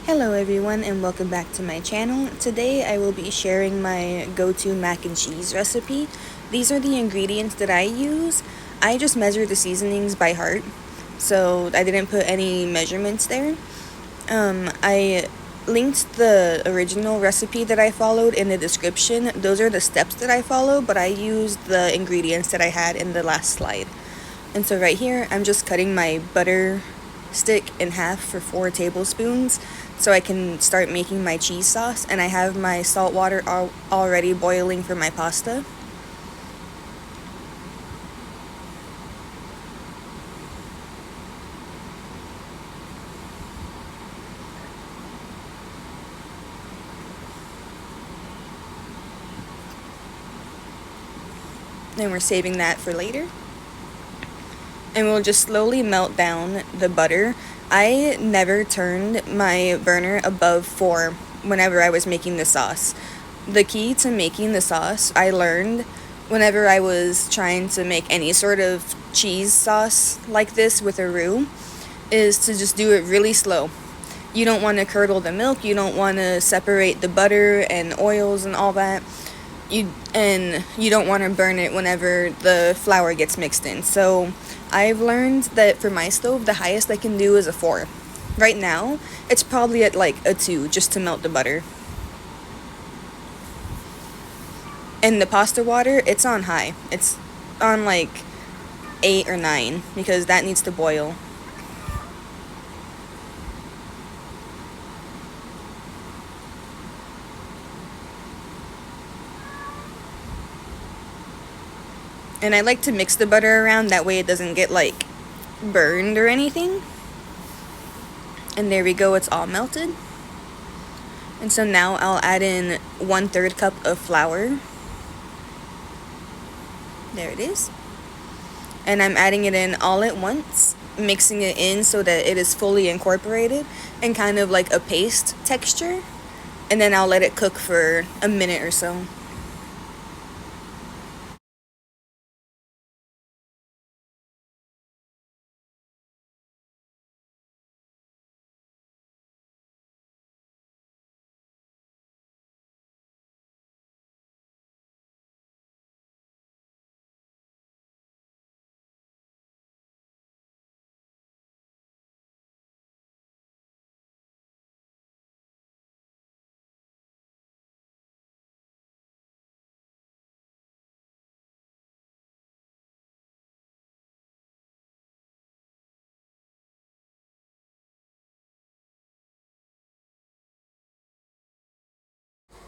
Hello everyone and welcome back to my channel. Today I will be sharing my go-to mac and cheese recipe. These are the ingredients that I use. I just measure the seasonings by heart, so I didn't put any measurements there. I linked the original recipe that I followed in the description. Those are the steps that I follow, but I used the ingredients that I had in the last slide. And so right here, I'm just cutting my butter stick in half for 4 tablespoons so I can start making my cheese sauce, and I have my salt water already boiling for my pasta. And we're saving that for later. And we'll just slowly melt down the butter. I never turned my burner above 4 whenever I was making the sauce. The key to making the sauce I learned whenever I was trying to make any sort of cheese sauce like this with a roux is to just do it really slow. You don't want to curdle the milk, you don't want to separate the butter and oils and all that. You don't want to burn it whenever the flour gets mixed in. So I've learned that for my stove, the highest I can do is a 4. Right now, it's probably at like a 2 just to melt the butter. And the pasta water, it's on high. It's on like 8 or 9 because that needs to boil. And I like to mix the butter around, that way it doesn't get like burned or anything. And there we go, it's all melted. And so now I'll add in 1/3 cup of flour. There it is. And I'm adding it in all at once, mixing it in so that it is fully incorporated and kind of like a paste texture. And then I'll let it cook for a minute or so.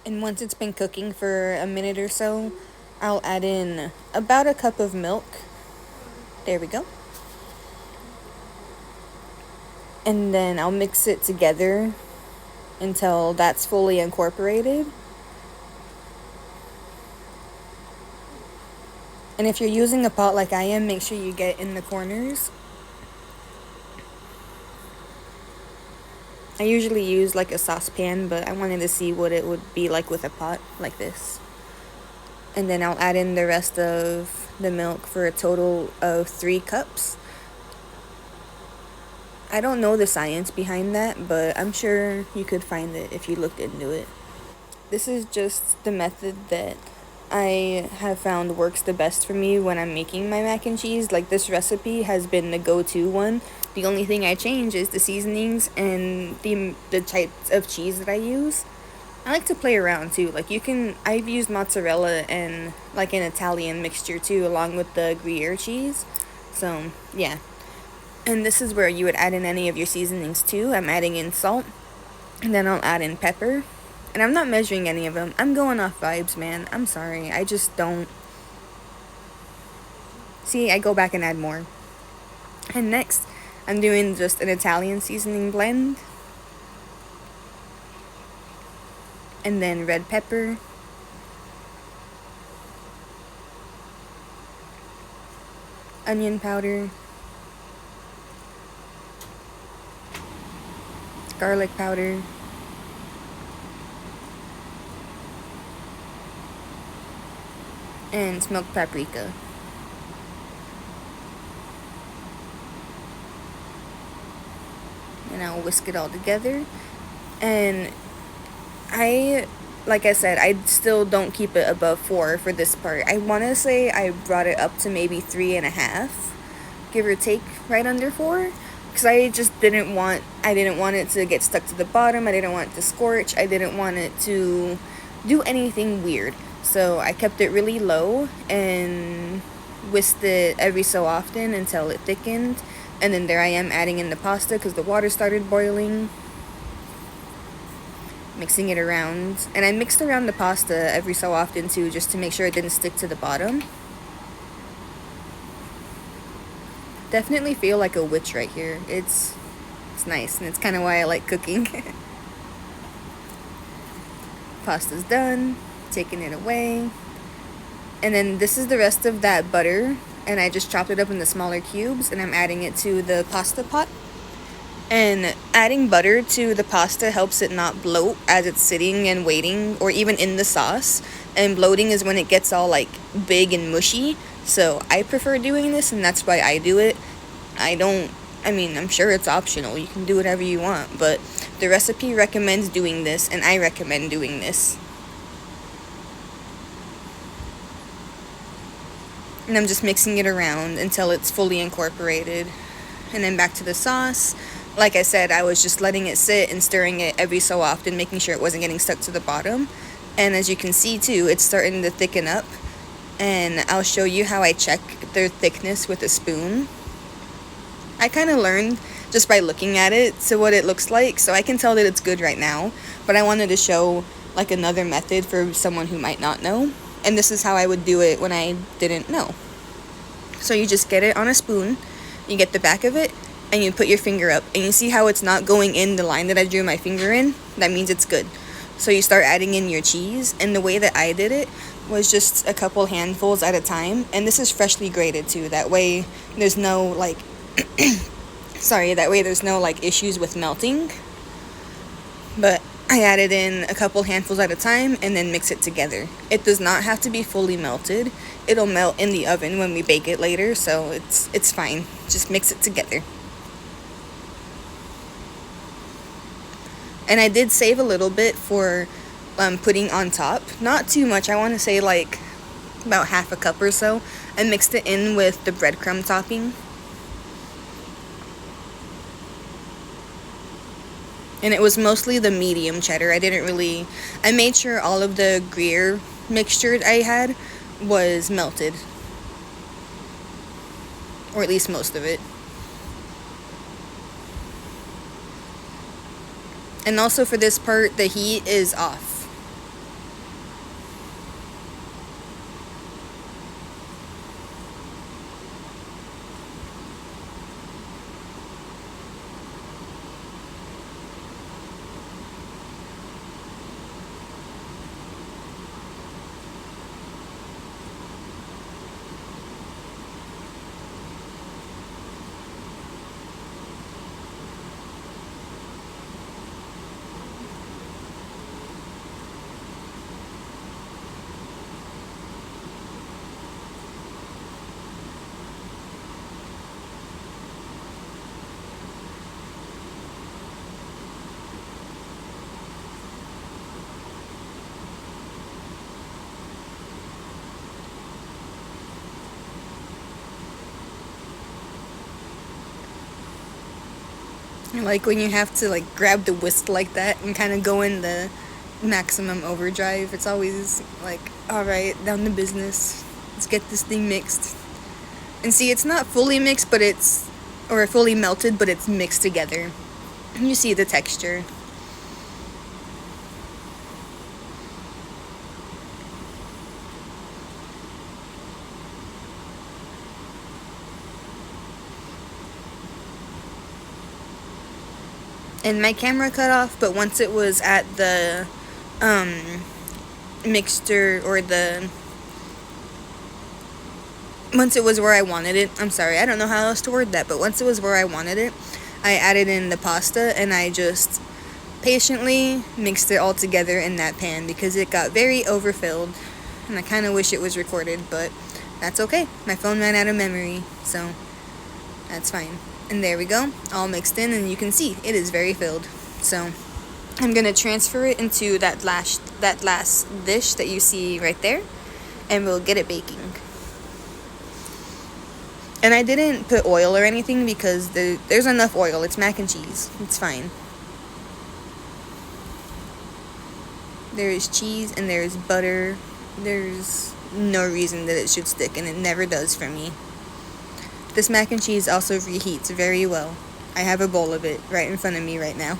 And once it's been cooking for a minute or so, I'll add in about a cup of milk. There we go. And then I'll mix it together until that's fully incorporated. And if you're using a pot like I am, make sure you get in the corners. I usually use like a saucepan, but I wanted to see what it would be like with a pot like this. And then I'll add in the rest of the milk for a total of 3 cups. I don't know the science behind that, but I'm sure you could find it if you looked into it. This is just the method that I have found works the best for me when I'm making my mac and cheese. Like, this recipe has been the go-to one. The only thing I change is the seasonings and the types of cheese that I use. I like to play around too. Like, I've used mozzarella and like an Italian mixture too, along with the Gruyere cheese. So yeah. And this is where you would add in any of your seasonings too. I'm adding in salt, and then I'll add in pepper. And I'm not measuring any of them. I'm going off vibes, man. I'm sorry. I just don't. See, I go back and add more. And next, I'm doing just an Italian seasoning blend. And then red pepper. Onion powder. Garlic powder. And smoked paprika. And I'll whisk it all together. And like I said, I still don't keep it above 4 for this part. I want to say I brought it up to maybe 3.5, give or take, right under 4. Because I just I didn't want it to get stuck to the bottom. I didn't want it to scorch. I didn't want it to do anything weird. So I kept it really low and whisked it every so often until it thickened. And then there I am adding in the pasta because the water started boiling. Mixing it around. And I mixed around the pasta every so often too, just to make sure it didn't stick to the bottom. Definitely feel like a witch right here. It's nice, and it's kind of why I like cooking. Pasta's done. Taking it away. And then this is the rest of that butter, and I just chopped it up into smaller cubes, and I'm adding it to the pasta pot. And adding butter to the pasta helps it not bloat as it's sitting and waiting, or even in the sauce. And bloating is when it gets all like big and mushy. So I prefer doing this, and that's why I do it. I'm sure it's optional. You can do whatever you want, but the recipe recommends doing this, and I recommend doing this. And I'm just mixing it around until it's fully incorporated. And then back to the sauce. Like I said, I was just letting it sit and stirring it every so often, making sure it wasn't getting stuck to the bottom. And as you can see too, it's starting to thicken up. And I'll show you how I check their thickness with a spoon. I kind of learned just by looking at it to what it looks like, so I can tell that it's good right now. But I wanted to show like another method for someone who might not know. And this is how I would do it when I didn't know. So you just get it on a spoon, you get the back of it, and you put your finger up, and you see how it's not going in the line that I drew my finger in? That means it's good. So you start adding in your cheese, and the way that I did it was just a couple handfuls at a time, and this is freshly grated too. That way there's no like there's no like issues with melting. But I added in a couple handfuls at a time and then mix it together. It does not have to be fully melted. It'll melt in the oven when we bake it later, so it's fine. Just mix it together. And I did save a little bit for putting on top. Not too much. I want to say like about half a cup or so. I mixed it in with the breadcrumb topping. And it was mostly the medium cheddar. I made sure all of the Gruyere mixture I had was melted. Or at least most of it. And also for this part, the heat is off. Like when you have to like grab the whisk like that and kind of go in the maximum overdrive. It's always like, alright, down to business. Let's get this thing mixed. And see, it's not fully mixed, or fully melted, but it's mixed together. You see the texture. And my camera cut off, but once it was at the mixture, or once it was where I wanted it, I'm sorry, I don't know how else to word that, but once it was where I wanted it, I added in the pasta, and I just patiently mixed it all together in that pan because it got very overfilled, and I kind of wish it was recorded, but that's okay. My phone ran out of memory, so that's fine. And there we go, all mixed in, and you can see it is very filled. So I'm gonna transfer it into that last dish that you see right there, and we'll get it baking. And I didn't put oil or anything because there's enough oil. It's mac and cheese. It's fine. There is cheese and there is butter. There's no reason that it should stick, and it never does for me. This mac and cheese also reheats very well. I have a bowl of it right in front of me right now.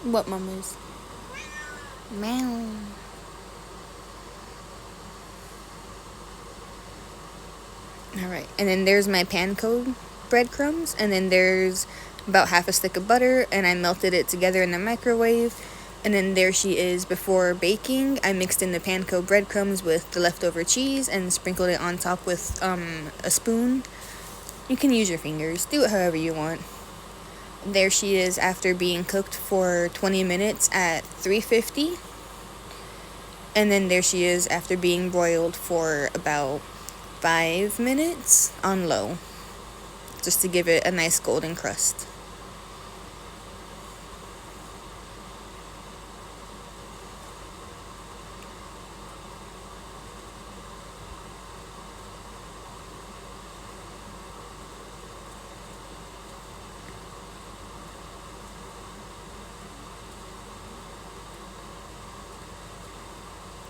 What, mamas? Meow. Alright, and then there's my panko breadcrumbs, and then there's about half a stick of butter, and I melted it together in the microwave. And then there she is before baking. I mixed in the panko breadcrumbs with the leftover cheese and sprinkled it on top with a spoon. You can use your fingers, do it however you want. There she is after being cooked for 20 minutes at 350. And then there she is after being broiled for about 5 minutes on low, just to give it a nice golden crust.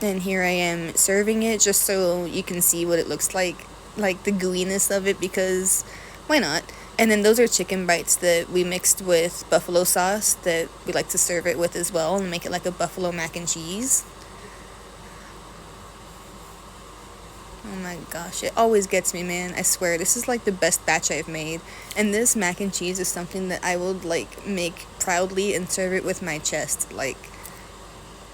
And here I am serving it just so you can see what it looks like the gooiness of it, because why not? And then those are chicken bites that we mixed with buffalo sauce that we like to serve it with as well and make it like a buffalo mac and cheese. Oh my gosh, it always gets me, man. I swear, this is like the best batch I've made. And this mac and cheese is something that I would like make proudly and serve it with my chest. Like,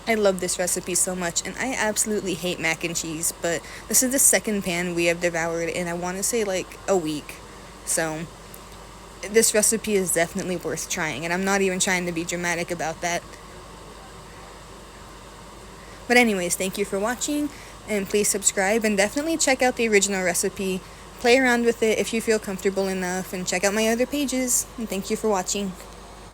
I love this recipe so much, and I absolutely hate mac and cheese, but this is the second pan we have devoured in, I want to say, like, a week. So, this recipe is definitely worth trying, and I'm not even trying to be dramatic about that. But anyways, thank you for watching, and please subscribe, and definitely check out the original recipe. Play around with it if you feel comfortable enough, and check out my other pages, and thank you for watching.